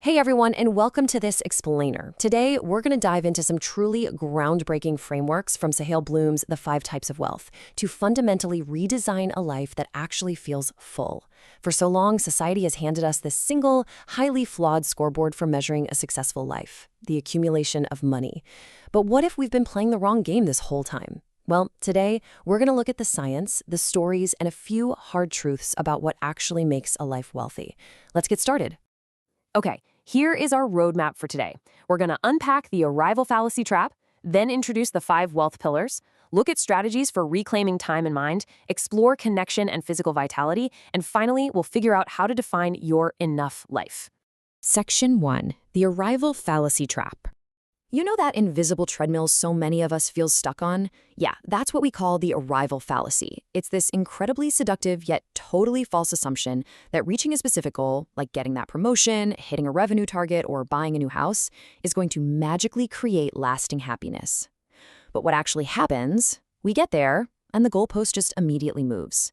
Hey everyone, and welcome to this explainer. Today, we're going to dive into some truly groundbreaking frameworks from Sahel Bloom's The 5 Types of Wealth to fundamentally redesign a life that actually feels full. For so long, society has handed us this single, highly flawed scoreboard for measuring a successful life, the accumulation of money. But what if we've been playing the wrong game this whole time? Well, today, we're going to look at the science, the stories, and a few hard truths about what actually makes a life wealthy. Let's get started. Okay, here is our roadmap for today. We're going to unpack the arrival fallacy trap, then introduce the 5 wealth pillars, look at strategies for reclaiming time and mind, explore connection and physical vitality, and finally, we'll figure out how to define your enough life. Section 1. The Arrival Fallacy Trap. You know that invisible treadmill so many of us feel stuck on? Yeah, that's what we call the arrival fallacy. It's this incredibly seductive yet totally false assumption that reaching a specific goal, like getting that promotion, hitting a revenue target, or buying a new house, is going to magically create lasting happiness. But what actually happens, we get there, and the goalpost just immediately moves.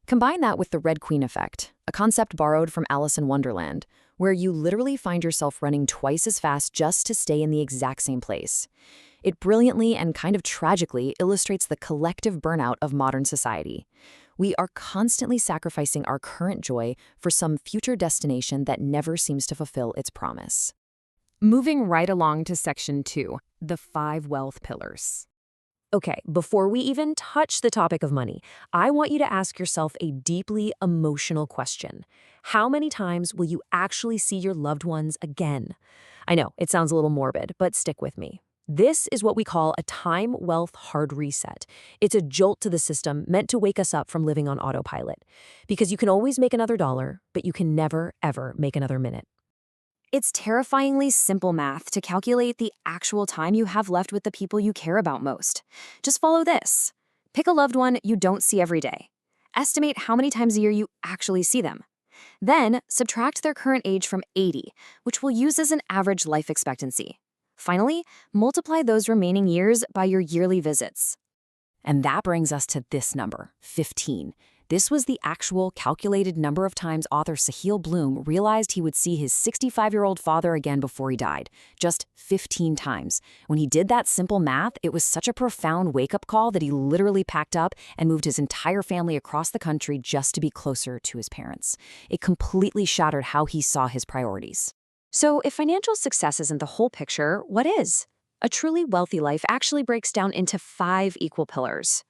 Combine that with the Red Queen effect, a concept borrowed from Alice in Wonderland, where you literally find yourself running twice as fast just to stay in the exact same place. It brilliantly and kind of tragically illustrates the collective burnout of modern society. We are constantly sacrificing our current joy for some future destination that never seems to fulfill its promise. Moving right along to Section 2, the 5 wealth pillars. Okay, before we even touch the topic of money, I want you to ask yourself a deeply emotional question. How many times will you actually see your loved ones again? I know, it sounds a little morbid, but stick with me. This is what we call a time wealth hard reset. It's a jolt to the system meant to wake us up from living on autopilot. Because you can always make another dollar, but you can never, ever make another minute. It's terrifyingly simple math to calculate the actual time you have left with the people you care about most. Just follow this. Pick a loved one you don't see every day. Estimate how many times a year you actually see them. Then, subtract their current age from 80, which we'll use as an average life expectancy. Finally, multiply those remaining years by your yearly visits. And that brings us to this number, 15. This was the actual calculated number of times author Sahel Bloom realized he would see his 65-year-old father again before he died. Just 15 times. When he did that simple math, it was such a profound wake-up call that he literally packed up and moved his entire family across the country just to be closer to his parents. It completely shattered how he saw his priorities. So, if financial success isn't the whole picture, what is? A truly wealthy life actually breaks down into 5 equal pillars.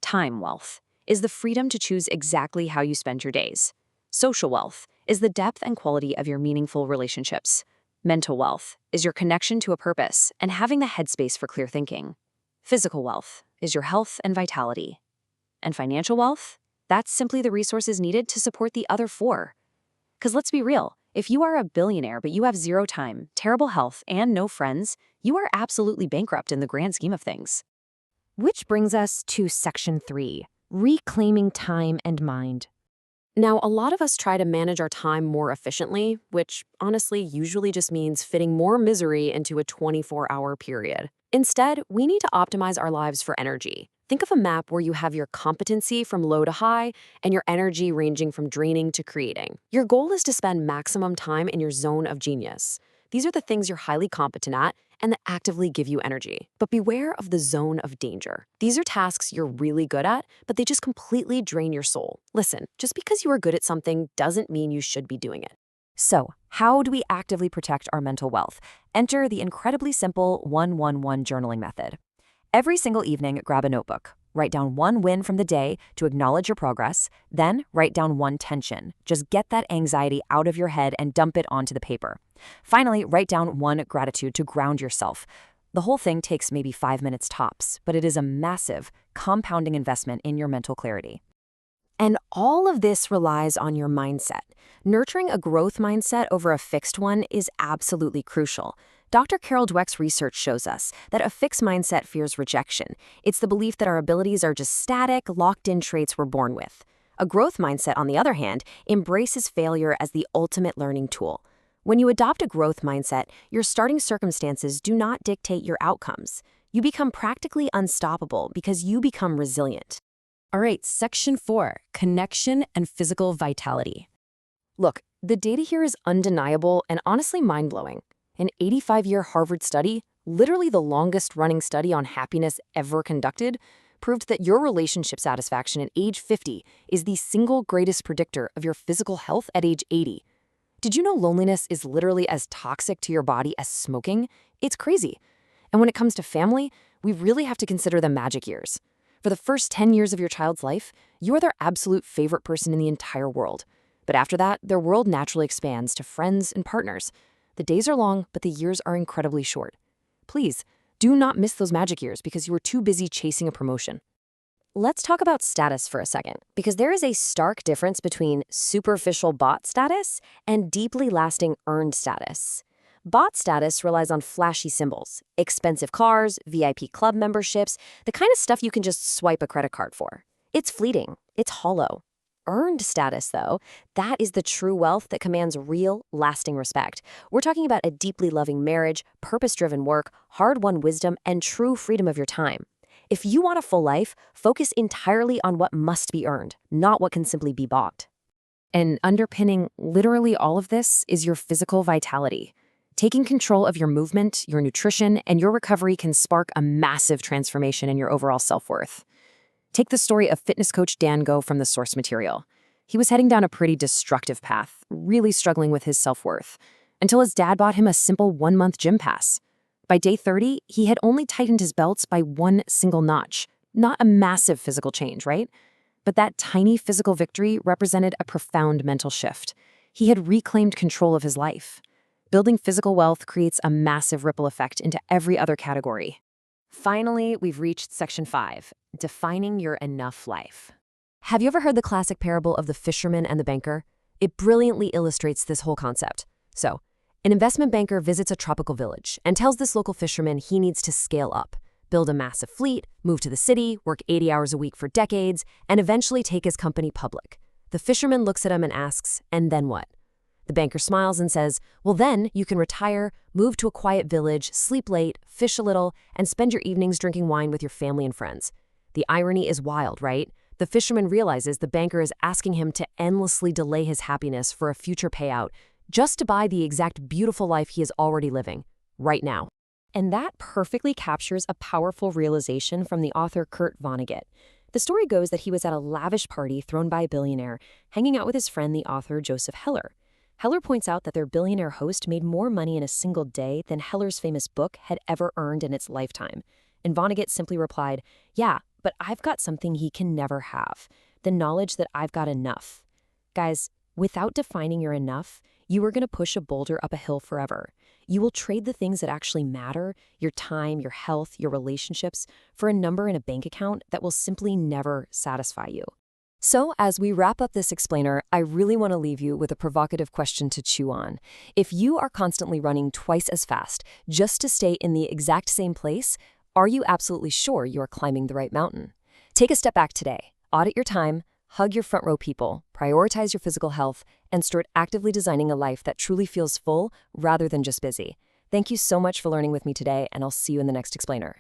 Time wealth is the freedom to choose exactly how you spend your days. Social wealth is the depth and quality of your meaningful relationships. Mental wealth is your connection to a purpose and having the headspace for clear thinking. Physical wealth is your health and vitality. And financial wealth, that's simply the resources needed to support the other 4. Because let's be real, if you are a billionaire but you have 0 time, terrible health, and no friends, you are absolutely bankrupt in the grand scheme of things. Which brings us to Section 3. Reclaiming time and mind. Now, a lot of us try to manage our time more efficiently, which honestly usually just means fitting more misery into a 24-hour period. Instead, we need to optimize our lives for energy. Think of a map where you have your competency from low to high and your energy ranging from draining to creating. Your goal is to spend maximum time in your zone of genius. These are the things you're highly competent at and that actively give you energy. But beware of the zone of danger. These are tasks you're really good at, but they just completely drain your soul. Listen, just because you are good at something doesn't mean you should be doing it. So, how do we actively protect our mental wealth? Enter the incredibly simple 1-1-1 journaling method. Every single evening, grab a notebook. Write down 1 win from the day to acknowledge your progress, then write down 1 tension. Just get that anxiety out of your head and dump it onto the paper. Finally, write down 1 gratitude to ground yourself. The whole thing takes maybe 5 minutes tops, but it is a massive, compounding investment in your mental clarity. And all of this relies on your mindset. Nurturing a growth mindset over a fixed one is absolutely crucial. Dr. Carol Dweck's research shows us that a fixed mindset fears rejection. It's the belief that our abilities are just static, locked-in traits we're born with. A growth mindset, on the other hand, embraces failure as the ultimate learning tool. When you adopt a growth mindset, your starting circumstances do not dictate your outcomes. You become practically unstoppable because you become resilient. All right, Section 4, Connection and Physical Vitality. Look, The data here is undeniable and honestly mind-blowing. An 85-year Harvard study, literally the longest-running study on happiness ever conducted, proved that your relationship satisfaction at age 50 is the single greatest predictor of your physical health at age 80. Did you know loneliness is literally as toxic to your body as smoking? It's crazy. And when it comes to family, we really have to consider the magic years. For the first 10 years of your child's life, you are their absolute favorite person in the entire world. But after that, their world naturally expands to friends and partners. The days are long, but the years are incredibly short. Please, do not miss those magic years because you were too busy chasing a promotion. Let's talk about status for a second, because there is a stark difference between superficial bought status and deeply lasting earned status. Bought status relies on flashy symbols, expensive cars, VIP club memberships, the kind of stuff you can just swipe a credit card for. It's fleeting. It's hollow. Earned status, though, that is the true wealth that commands real, lasting respect. We're talking about a deeply loving marriage, purpose-driven work, hard-won wisdom, and true freedom of your time. If you want a full life, focus entirely on what must be earned, not what can simply be bought. And underpinning literally all of this is your physical vitality. Taking control of your movement, your nutrition, and your recovery can spark a massive transformation in your overall self-worth. Take the story of fitness coach Dan Go from the source material. He was heading down a pretty destructive path, really struggling with his self-worth, until his dad bought him a simple 1-month gym pass. By day 30, he had only tightened his belts by one single notch. Not a massive physical change, right? But that tiny physical victory represented a profound mental shift. He had reclaimed control of his life. Building physical wealth creates a massive ripple effect into every other category. Finally, we've reached section 5, defining your enough life. Have you ever heard the classic parable of the fisherman and the banker? It brilliantly illustrates this whole concept. So, an investment banker visits a tropical village and tells this local fisherman he needs to scale up, build a massive fleet, move to the city, work 80 hours a week for decades, and eventually take his company public. The fisherman looks at him and asks, and then what? The banker smiles and says, well, then you can retire, move to a quiet village, sleep late, fish a little, and spend your evenings drinking wine with your family and friends. The irony is wild, right? The fisherman realizes the banker is asking him to endlessly delay his happiness for a future payout, just to buy the exact beautiful life he is already living, right now. And that perfectly captures a powerful realization from the author Kurt Vonnegut. The story goes that he was at a lavish party thrown by a billionaire, hanging out with his friend, the author Joseph Heller. Heller points out that their billionaire host made more money in a single day than Heller's famous book had ever earned in its lifetime. And Vonnegut simply replied, yeah, but I've got something he can never have, the knowledge that I've got enough. Guys, without defining your enough, you are going to push a boulder up a hill forever. You will trade the things that actually matter, your time, your health, your relationships, for a number in a bank account that will simply never satisfy you. So, as we wrap up this explainer, I really want to leave you with a provocative question to chew on. If you are constantly running twice as fast just to stay in the exact same place, are you absolutely sure you are climbing the right mountain? Take a step back today. Audit your time, hug your front row people, prioritize your physical health, and start actively designing a life that truly feels full rather than just busy. Thank you so much for learning with me today, and I'll see you in the next explainer.